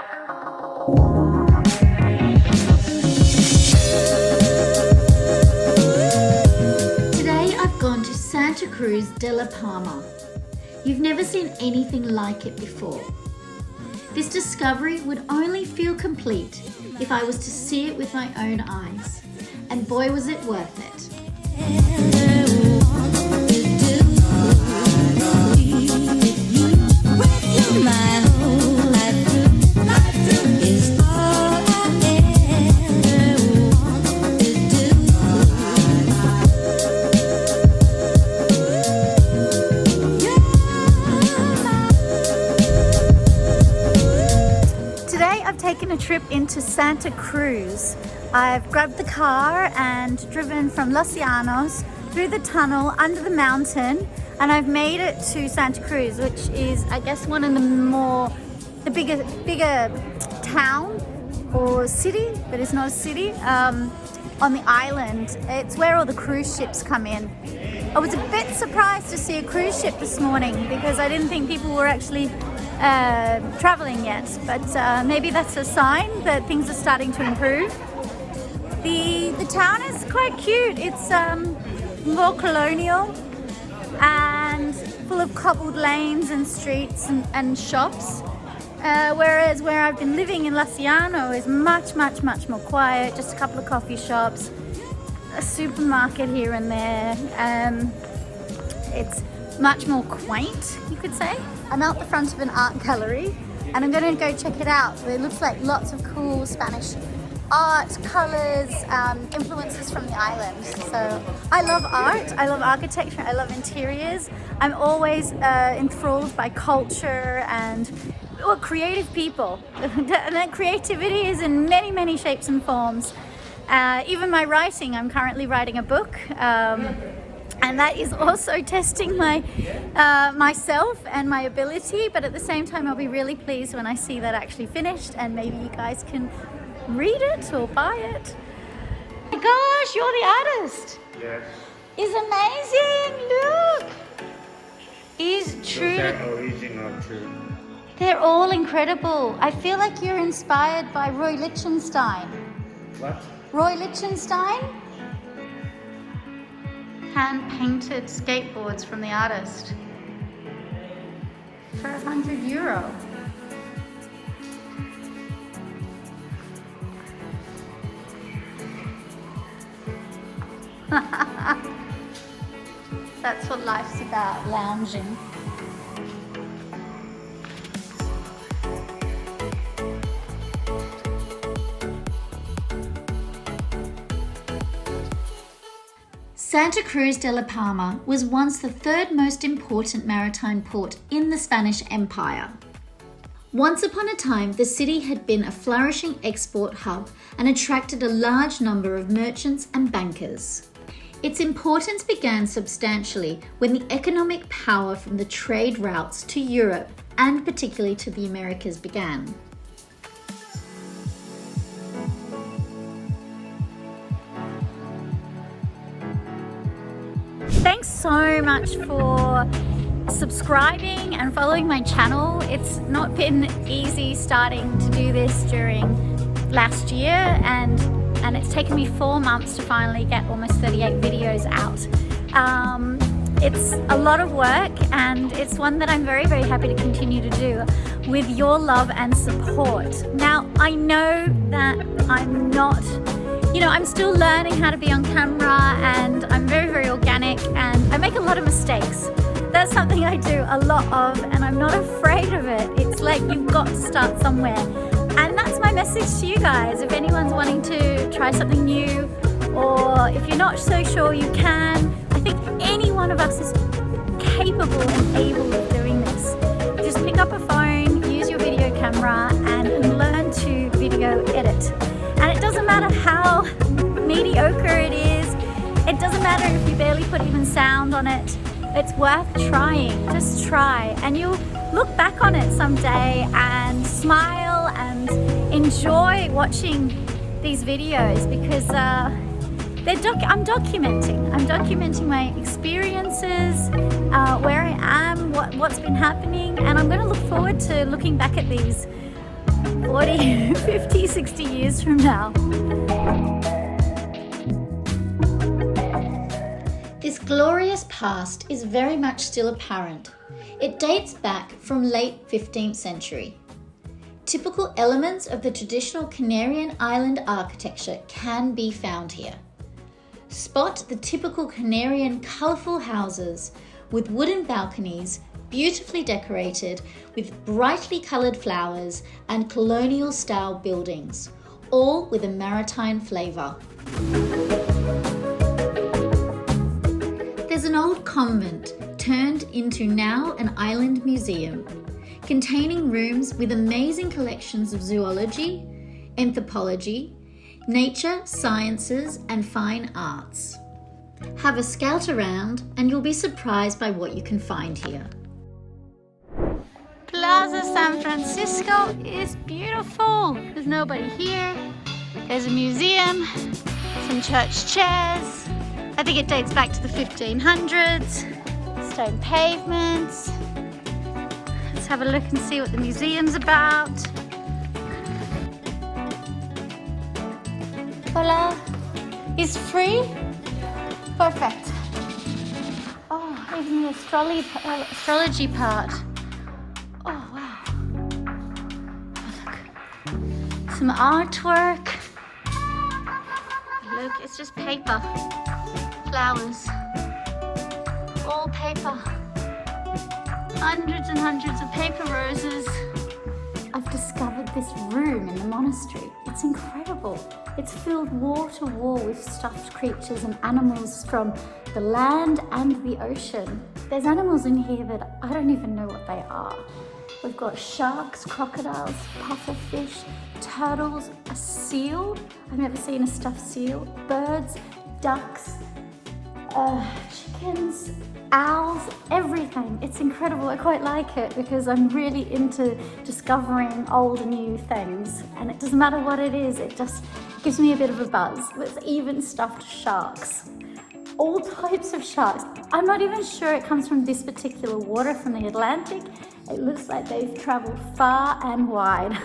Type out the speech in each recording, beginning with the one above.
Today I've gone to Santa Cruz de La Palma. You've never seen anything like it before. This discovery would only feel complete if I was to see it with my own eyes. And boy, was it worth it. Taken a trip into Santa Cruz. I've grabbed the car and driven from Los Llanos through the tunnel under the mountain, and I've made it to Santa Cruz, which is, I guess, one of the bigger town or city, but it's not a city, on the island. It's where all the cruise ships come in. I was a bit surprised to see a cruise ship this morning because I didn't think people were actually traveling yet, but maybe that's a sign that things are starting to improve. The town is quite cute. It's more colonial and full of cobbled lanes and streets and shops, whereas where I've been living in Los Llanos is much more quiet. Just a couple of coffee shops, a supermarket here and there. It's much more quaint, you could say. I'm out the front of an art gallery and I'm going to go check it out. It looks like lots of cool Spanish art, colours, influences from the island. So I love art, I love architecture, I love interiors. I'm always enthralled by culture and creative people. And that creativity is in many shapes and forms. Even my writing, I'm currently writing a book. And that is also testing my myself and my ability, but at the same time I'll be really pleased when I see that actually finished, and maybe you guys can read it or buy it. Oh my gosh, you're the artist. Yes. It's amazing, look. Is true. They're original too. They're all incredible. I feel like you're inspired by Roy Lichtenstein. What? Roy Lichtenstein? Hand-painted skateboards from the artist for €100. That's what life's about, lounging. Santa Cruz de La Palma was once the third most important maritime port in the Spanish Empire. Once upon a time, the city had been a flourishing export hub and attracted a large number of merchants and bankers. Its importance began substantially when the economic power from the trade routes to Europe and particularly to the Americas began. Thanks so much for subscribing and following my channel. It's not been easy starting to do this during last year, and it's taken me 4 months to finally get almost 38 videos out. It's a lot of work, and it's one that I'm very happy to continue to do with your love and support. Now, I know that I'm not, I'm still learning how to be on camera, and I'm very organic, and I make a lot of mistakes. That's something I do a lot of, and I'm not afraid of it. It's like you've got to start somewhere. And that's my message to you guys. If anyone's wanting to try something new, or if you're not so sure you can, I think any one of us is capable and able of doing this. Just pick up a phone, use your video camera, and learn to video edit. And it doesn't matter how mediocre it is. It doesn't matter if you barely put even sound on it. It's worth trying. Just try, and you'll look back on it someday and smile and enjoy watching these videos, because I'm documenting my experiences, where I am, what's been happening, and I'm going to look forward to looking back at these 40, 50, 60 years from now. This glorious past is very much still apparent. It dates back from late 15th century. Typical elements of the traditional Canarian island architecture can be found here. Spot the typical Canarian colourful houses with wooden balconies, beautifully decorated with brightly coloured flowers and colonial-style buildings, all with a maritime flavour. There's an old convent turned into now an island museum, containing rooms with amazing collections of zoology, anthropology, nature, sciences and fine arts. Have a scout around and you'll be surprised by what you can find here. Plaza San Francisco is beautiful. There's nobody here. There's a museum, some church chairs. I think it dates back to the 1500s. Stone pavements. Let's have a look and see what the museum's about. Hola. Is free? Perfect. Oh, even the astrology part. Oh, wow. Oh, look. Some artwork. Look, it's just paper. Flowers. All paper. Hundreds and hundreds of paper roses. I've discovered this room in the monastery. It's incredible. It's filled wall to wall with stuffed creatures and animals from the land and the ocean. There's animals in here that I don't even know what they are. We've got sharks, crocodiles, pufferfish, turtles, a seal. I've never seen a stuffed seal. Birds, ducks, chickens, owls, everything. It's incredible. I quite like it because I'm really into discovering old and new things, and it doesn't matter what it is, it just gives me a bit of a buzz. There's even stuffed sharks. All types of sharks. I'm not even sure it comes from this particular water, from the Atlantic. It looks like they've traveled far and wide.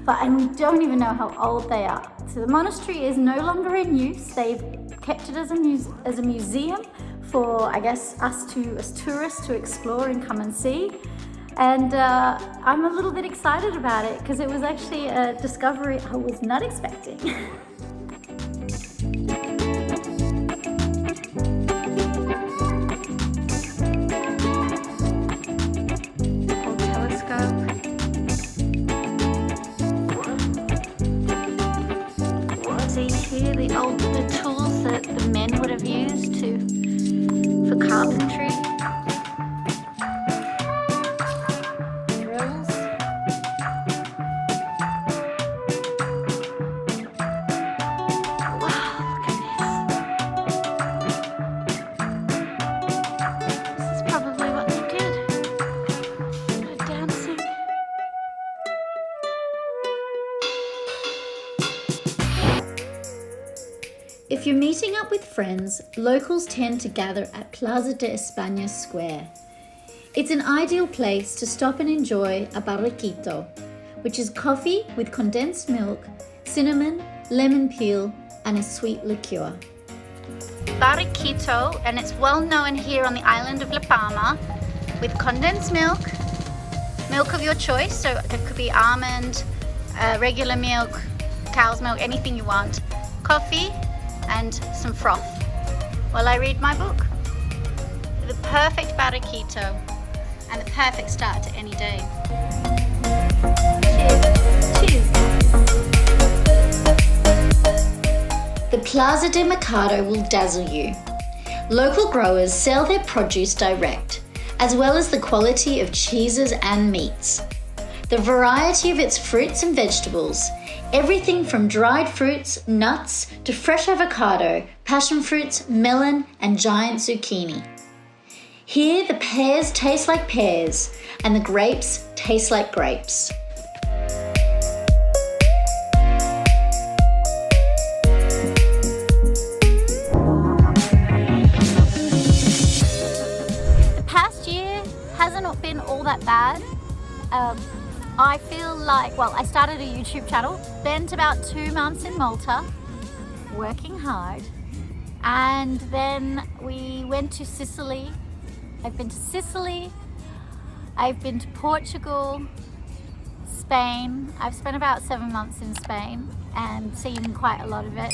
And we don't even know how old they are. So the monastery is no longer in use. They've kept it as a museum for, I guess, us as tourists to explore and come and see. And I'm a little bit excited about it because it was actually a discovery I was not expecting. Old telescope. See here the tools that the men would have used for carpentry. If you're meeting up with friends, locals tend to gather at Plaza de España Square. It's an ideal place to stop and enjoy a barriquito, which is coffee with condensed milk, cinnamon, lemon peel, and a sweet liqueur. Barriquito, and it's well known here on the island of La Palma, with condensed milk, milk of your choice, so it could be almond, regular milk, cow's milk, anything you want, coffee, and some froth while I read my book. The perfect barriquito and the perfect start to any day. Cheers. Cheers. The Plaza de Mercado will dazzle you. Local growers sell their produce direct, as well as the quality of cheeses and meats. The variety of its fruits and vegetables, everything from dried fruits, nuts, to fresh avocado, passion fruits, melon, and giant zucchini. Here, the pears taste like pears, and the grapes taste like grapes. The past year hasn't been all that bad. I feel like, well, I started a YouTube channel, spent about 2 months in Malta, working hard, and then we went to Sicily. I've been to Sicily, I've been to Portugal, Spain. I've spent about 7 months in Spain and seen quite a lot of it.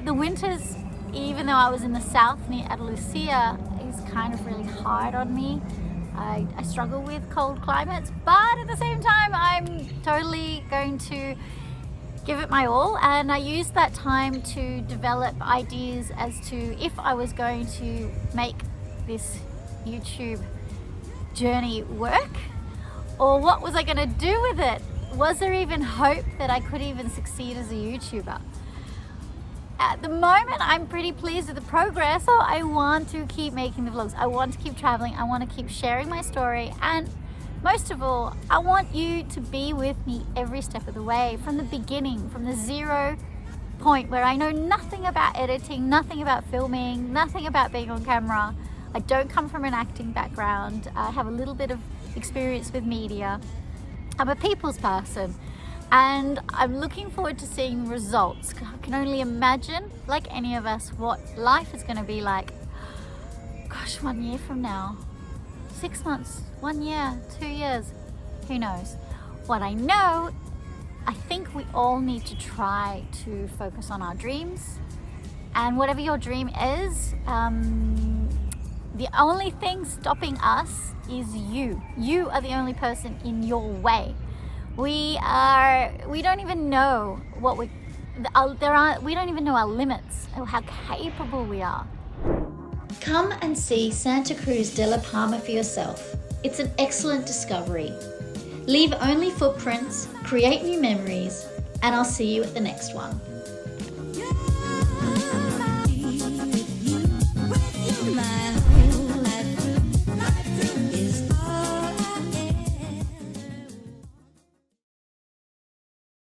The winters, even though I was in the south near Andalusia, is kind of really hard on me. I struggle with cold climates, but at the same time, I'm totally going to give it my all. And I used that time to develop ideas as to if I was going to make this YouTube journey work, or what was I going to do with it? Was there even hope that I could even succeed as a YouTuber? At the moment, I'm pretty pleased with the progress, so I want to keep making the vlogs. I want to keep traveling. I want to keep sharing my story, and most of all, I want you to be with me every step of the way, from the beginning, from the 0 point where I know nothing about editing, nothing about filming, nothing about being on camera. I don't come from an acting background. I have a little bit of experience with media. I'm a people's person, and I'm looking forward to seeing results. I can only imagine, like any of us, what life is going to be like, gosh, 1 year from now, 6 months, 1 year, 2 years, who knows. What I know, I think we all need to try to focus on our dreams, and whatever your dream is, the only thing stopping us is you. You are the only person in your way. We don't even know what we don't even know our limits or how capable we are. Come and see Santa Cruz de La Palma for yourself. It's an excellent discovery. Leave only footprints, create new memories, and I'll see you at the next one.